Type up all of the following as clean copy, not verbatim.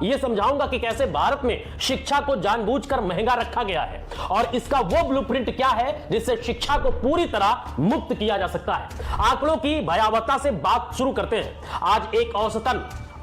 यह समझाऊंगा कि कैसे भारत में शिक्षा को जानबूझकर महंगा रखा गया है और इसका वो ब्लूप्रिंट क्या है जिससे शिक्षा को पूरी तरह मुक्त किया जा सकता है। आंकड़ों की भयावहता से बात शुरू करते हैं। आज एक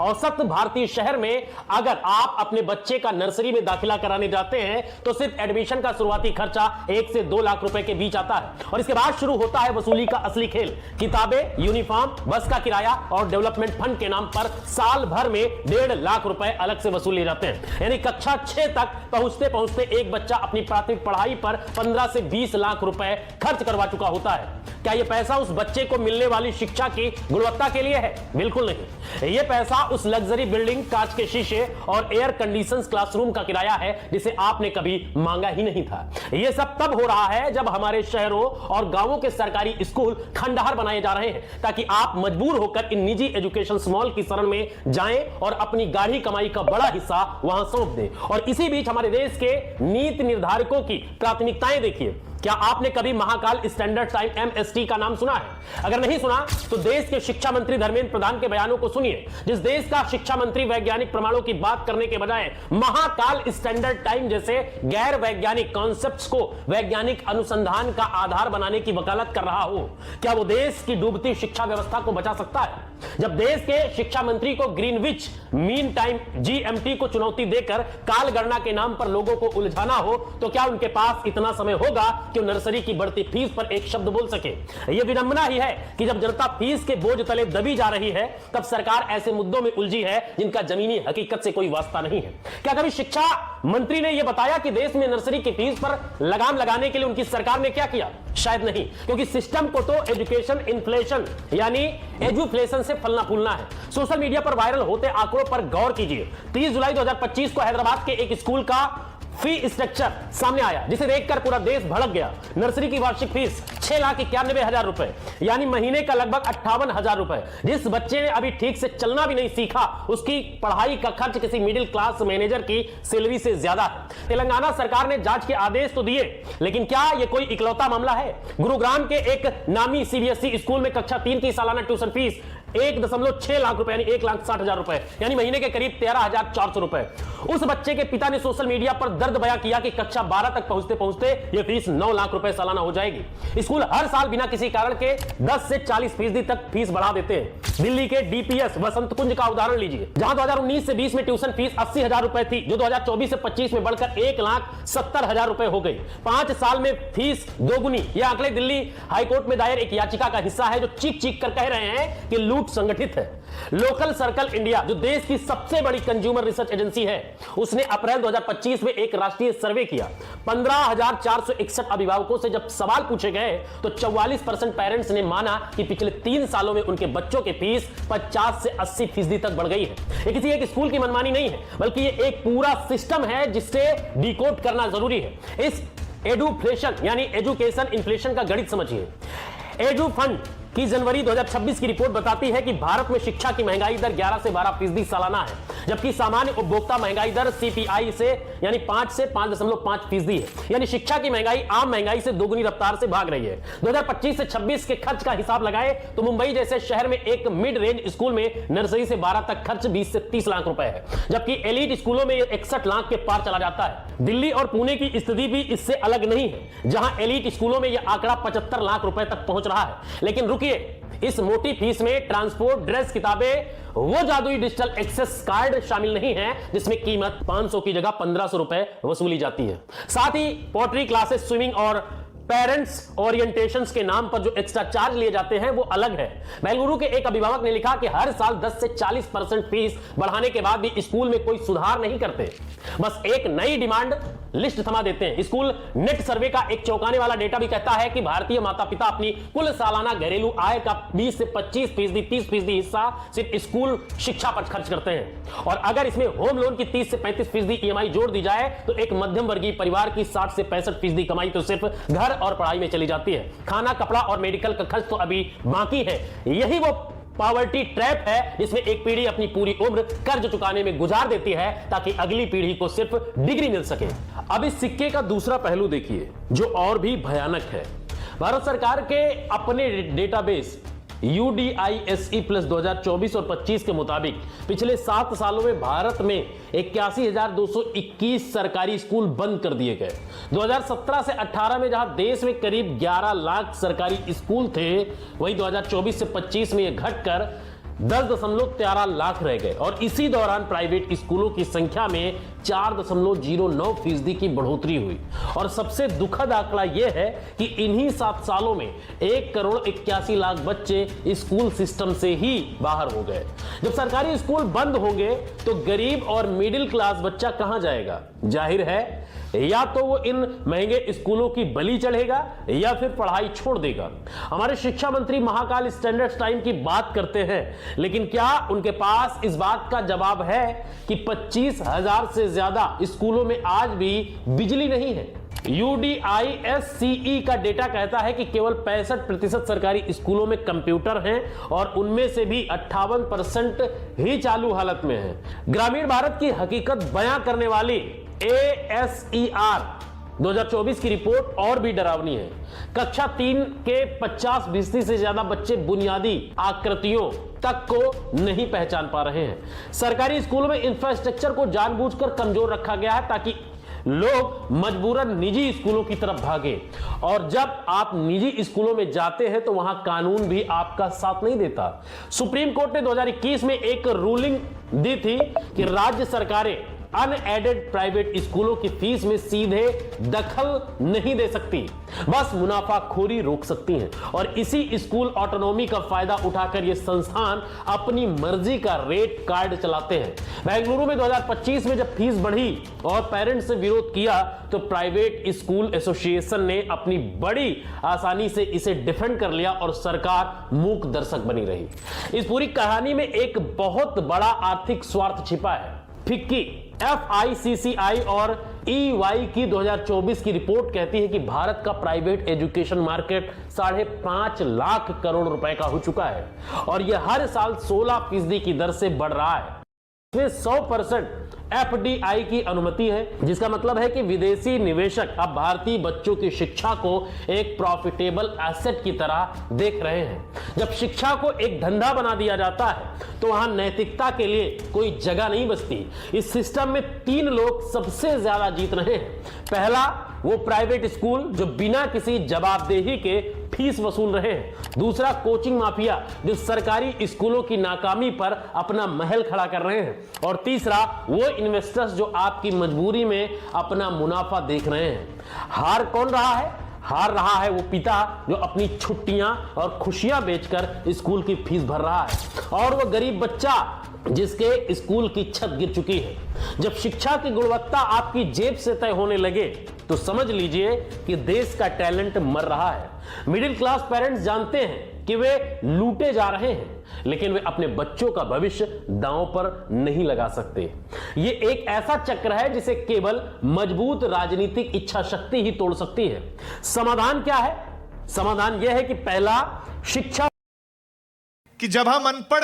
औसत भारतीय शहर में अगर आप अपने बच्चे का नर्सरी में दाखिला कराने जाते हैं तो सिर्फ एडमिशन का शुरुआती खर्चा 1 से 2 लाख रुपए के बीच आता है और इसके बाद शुरू होता है वसूली का असली खेल। किताबें, यूनिफॉर्म, बस का किराया और डेवलपमेंट फंड के नाम पर साल भर में 1.5 लाख रुपए अलग से वसूल लिए जाते हैं। यानी कक्षा 6 तक पहुंचते पहुंचते एक बच्चा अपनी प्राथमिक पढ़ाई पर 15 से 20 लाख रुपए खर्च करवा चुका होता है। क्या यह पैसा उस बच्चे को मिलने वाली शिक्षा की गुणवत्ता के लिए है? बिल्कुल नहीं। यह पैसा उस लग्जरी बिल्डिंग, कांच के शीशे और एयर कंडीशंस क्लासरूम का किराया है जिसे आपने कभी मांगा ही नहीं था। यह सब तब हो रहा है जब हमारे शहरों और गांवों के सरकारी स्कूल खंडहर बनाए जा रहे हैं ताकि आप मजबूर होकर इन निजी एजुकेशन मॉल की शरण में जाएं और अपनी गाढ़ी कमाई का बड़ा हिस्सा वहां सौंप दें। और इसी बीच हमारे देश के नीति निर्धारकों की प्राथमिकताएं देखिए। क्या आपने कभी महाकाल स्टैंडर्ड टाइम MST का नाम सुना है? अगर नहीं सुना तो देश के शिक्षा मंत्री धर्मेंद्र प्रधान के बयानों को सुनिए। जिस देश का शिक्षा मंत्री वैज्ञानिक प्रमाणों की बात करने के बजाय महाकाल स्टैंडर्ड टाइम जैसे गैर वैज्ञानिक कॉन्सेप्ट्स को वैज्ञानिक अनुसंधान का आधार बनाने की वकालत कर रहा हो, क्या वो देश की डूबती शिक्षा व्यवस्था को बचा सकता है? जब देश के शिक्षा मंत्री को ग्रीनविच मीन टाइम GMT को चुनौती देकर काल गणना के नाम पर लोगों को उलझाना हो तो क्या उनके पास इतना समय होगा कि नर्सरी की बढ़ती फीस पर एक शब्द बोल सके? यह विडंबना ही है कि जब जनता फीस के बोझ तले दबी जा रही है तब सरकार ऐसे मुद्दों में उलझी है जिनका जमीनी हकीकत से कोई वास्ता नहीं है। क्या कभी शिक्षा मंत्री ने यह बताया कि देश में नर्सरी की फीस पर लगाम लगाने के लिए उनकी सरकार ने क्या किया? शायद नहीं, क्योंकि सिस्टम को तो एजुकेशन इन्फ्लेशन यानी एजुफ्लेशन से फलना फूलना है। सोशल मीडिया पर वायरल होते आंकड़ों पर गौर कीजिए। 30 जुलाई 2025 को हैदराबाद के एक स्कूल का फी स्ट्रक्चर सामने आया जिसे देखकर पूरा देश भड़क गया। नर्सरी की वार्षिक फीस 6,91,000 रुपए यानी महीने का लगभग 58,000 रुपए। जिस बच्चे ने अभी ठीक से चलना भी नहीं सीखा उसकी पढ़ाई का खर्च किसी मिडिल क्लास मैनेजर की सैलरी से ज्यादा है। तेलंगाना सरकार ने जांच के आदेश तो दिए, लेकिन क्या यह कोई इकलौता मामला है? गुरुग्राम के एक नामी CBSE स्कूल में कक्षा 3 की सालाना ट्यूशन फीस 1.6 लाख रुपए यानी 1,60,000 रुपए यानी महीने के करीब 13,400 रुपए। उस बच्चे के पिता ने सोशल मीडिया पर दर्द बयां किया कि कक्षा 12 तक पहुंचते पहुंचते यह फीस 9 लाख रुपए सालाना हो जाएगी। स्कूल हर साल बिना किसी कारण के 10 से 40% तक फीस बढ़ा देते हैं। दिल्ली के DPS वसंत कुंज का उदाहरण लीजिए, जहां 2019 से 20 में ट्यूशन फीस 80,000 रुपए थी, जो 2024 से 25 में बढ़कर 1,70,000 रुपए हो गई। 5 साल में फीस दोगुनी। यह आंकड़े दिल्ली हाईकोर्ट में दायर एक याचिका का हिस्सा है जो चीख चीख कर कह रहे हैं कि लूट संगठित है। लोकल सर्कल इंडिया, जो देश की सबसे बड़ी कंज्यूमर रिसर्च एजेंसी है, उसने अप्रैल 2025 में एक राष्ट्रीय सर्वे किया। 15,461 अभिभावकों से जब सवाल पूछे गए तो 44% पेरेंट्स ने माना कि पिछले 3 सालों में उनके बच्चों की फीस 50 से 80% तक बढ़ गई है। ये किसी एक स्कूल की मनमानी नहीं है, बल्कि ये एक पूरा सिस्टम है जिससे डिकोड करना जरूरी है। इस एडुफ्लेशन यानी एजुकेशन इन्फ्लेशन का गणित समझिए। एडु फंड की जनवरी 2026 की रिपोर्ट बताती है कि भारत में शिक्षा की महंगाई दर 11 से 12% सालाना है, जबकि सामान्य उपभोक्ता महंगाई दर CPI से यानी 5 से 5.5% है। यानी शिक्षा की महंगाई आम महंगाई से दोगुनी रफ्तार से भाग रही है। 2025 से 26 के खर्च का हिसाब लगाए तो मुंबई जैसे शहर में एक मिड रेंज स्कूल में नर्सरी से 12 तक खर्च 20 से 30 लाख रुपए है, जबकि एलिट स्कूलों में 61 लाख के पार चला जाता है। दिल्ली और पुणे की स्थिति भी इससे अलग नहीं है, जहां एलिट स्कूलों में यह आंकड़ा 75 लाख रुपए तक पहुंच रहा है। लेकिन रुकिए, इस मोटी फीस में ट्रांसपोर्ट, ड्रेस, किताबें, वो जादुई डिजिटल एक्सेस कार्ड शामिल नहीं है जिसमें कीमत 500 की जगह 1500 रुपए वसूली जाती है। साथ ही पोट्री क्लासेस, स्विमिंग और पेरेंट्स ओरिएंटेशंस के नाम पर जो एक्स्ट्रा चार्ज लिए जाते हैं वो अलग है। बेंगलुरु के एक अभिभावक ने लिखा कि हर साल 10 से 40% फीस बढ़ाने के बाद भी स्कूल में कोई सुधार नहीं करते, बस एक नई डिमांड लिस्ट थमा देते हैं। स्कूल नेट सर्वे का एक चौंकाने वाला डेटा भी कहता है कि भारतीय माता पिता अपनी कुल सालाना घरेलू आय का 20 से 25%, 30% हिस्सा सिर्फ स्कूल शिक्षा पर खर्च करते हैं। और अगर इसमें होम लोन की 30 से 35% EMI जोड़ दी जाए तो एक मध्यम वर्गीय परिवार की 60 से 65% कमाई तो सिर्फ घर और पढ़ाई में चली जाती है। खाना, कपड़ा और मेडिकल का खर्च तो अभी बाकी है। यही वो पॉवर्टी ट्रैप है जिसमें एक पीढ़ी अपनी पूरी उम्र कर्ज चुकाने में गुजार देती है ताकि अगली पीढ़ी को सिर्फ डिग्री मिल सके। अब इस सिक्के का दूसरा पहलू देखिए जो और भी भयानक है। भारत सरकार के अपने डेटाबेस UDISE प्लस 2024 और 25 के मुताबिक पिछले 7 सालों में भारत में 81,221 सरकारी स्कूल बंद कर दिए गए। 2017 से 18 में जहां देश में करीब 11 लाख सरकारी स्कूल थे, वहीं 2024 से 25 में यह घटकर 10.13 लाख रह गए और इसी दौरान प्राइवेट स्कूलों की संख्या में 4.09% की बढ़ोतरी हुई। और सबसे दुखद आंकड़ा यह है कि इन्हीं 7 सालों में 1,81,00,000 बच्चे स्कूल सिस्टम से ही बाहर हो गए। जब सरकारी स्कूल बंद होंगे तो गरीब और मिडिल क्लास बच्चा कहां जाएगा? जाहिर है या तो वो इन महंगे स्कूलों की बलि चढ़ेगा या फिर पढ़ाई छोड़ देगा। हमारे शिक्षा मंत्री महाकाल स्टैंडर्ड टाइम की बात करते हैं, लेकिन क्या उनके पास इस बात का जवाब है कि 25,000 से ज्यादा स्कूलों में आज भी बिजली नहीं है? UDISE का डेटा कहता है कि केवल 65% सरकारी स्कूलों में कंप्यूटर हैं और उनमें से भी 58% ही चालू हालत में हैं। ग्रामीण भारत की हकीकत बयां करने वाली ASER 2024 की रिपोर्ट और भी डरावनी है। कक्षा 3 के 50% से ज्यादा बच्चे बुनियादी आकृतियों तक को नहीं पहचान पा रहे हैं। सरकारी स्कूलों में इंफ्रास्ट्रक्चर को जानबूझकर कमजोर रखा गया है ताकि लोग मजबूरन निजी स्कूलों की तरफ भागे। और जब आप निजी स्कूलों में जाते हैं तो वहां कानून भी आपका साथ नहीं देता। सुप्रीम कोर्ट ने 2021 में एक रूलिंग दी थी कि राज्य सरकारें अनएडेड प्राइवेट स्कूलों की फीस में सीधे दखल नहीं दे सकती, बस मुनाफाखोरी रोक सकती हैं। और इसी स्कूल ऑटोनॉमी का फायदा उठाकर ये संस्थान अपनी मर्जी का रेट कार्ड चलाते हैं। बेंगलुरु में 2025 में जब फीस बढ़ी और पेरेंट्स ने विरोध किया तो प्राइवेट स्कूल एसोसिएशन ने अपनी बड़ी आसानी से इसे डिफेंड कर लिया और सरकार मूक दर्शक बनी रही। इस पूरी कहानी में एक बहुत बड़ा आर्थिक स्वार्थ छिपा है। फिक्की, FICCI और EY की 2024 की रिपोर्ट कहती है कि भारत का private education market 5.5 lakh crore रुपए का हो चुका है और यह हर साल 16% की दर से बढ़ रहा है। इसमें 100% FDI की अनुमति है, जिसका मतलब है कि विदेशी निवेशक अब भारतीय बच्चों की शिक्षा को एक प्रॉफिटेबल एसेट की तरह देख रहे हैं। जब शिक्षा को एक धंधा बना दिया जाता है तो वहां नैतिकता के लिए कोई जगह नहीं बचती। इस सिस्टम में 3 लोग सबसे ज्यादा जीत रहे हैं। पहला, वो प्राइवेट स्कूल जो बिना किसी जवाबदेही के फीस वसूल रहे हैं। दूसरा, कोचिंग माफिया जो सरकारी स्कूलों की नाकामी पर अपना महल खड़ा कर रहे हैं। और तीसरा, वो इन्वेस्टर्स जो आपकी मजबूरी में अपना मुनाफा देख रहे हैं। हार कौन रहा है? हार रहा है वो पिता जो अपनी छुट्टियां और खुशियां बेचकर स्कूल की फीस भर रहा है, और वो गरीब बच्चा जिसके स्कूल की छत गिर चुकी है। जब शिक्षा की गुणवत्ता आपकी जेब से तय होने लगे तो समझ लीजिए कि देश का टैलेंट मर रहा है। मिडिल क्लास पेरेंट्स जानते हैं कि वे लूटे जा रहे हैं, लेकिन वे अपने बच्चों का भविष्य दांव पर नहीं लगा सकते। ये एक ऐसा चक्र है जिसे केवल मजबूत राजनीतिक इच्छा शक्ति ही तोड़ सकती है। समाधान क्या है? समाधान यह है कि पहला, शिक्षा कि जब हम अनपढ़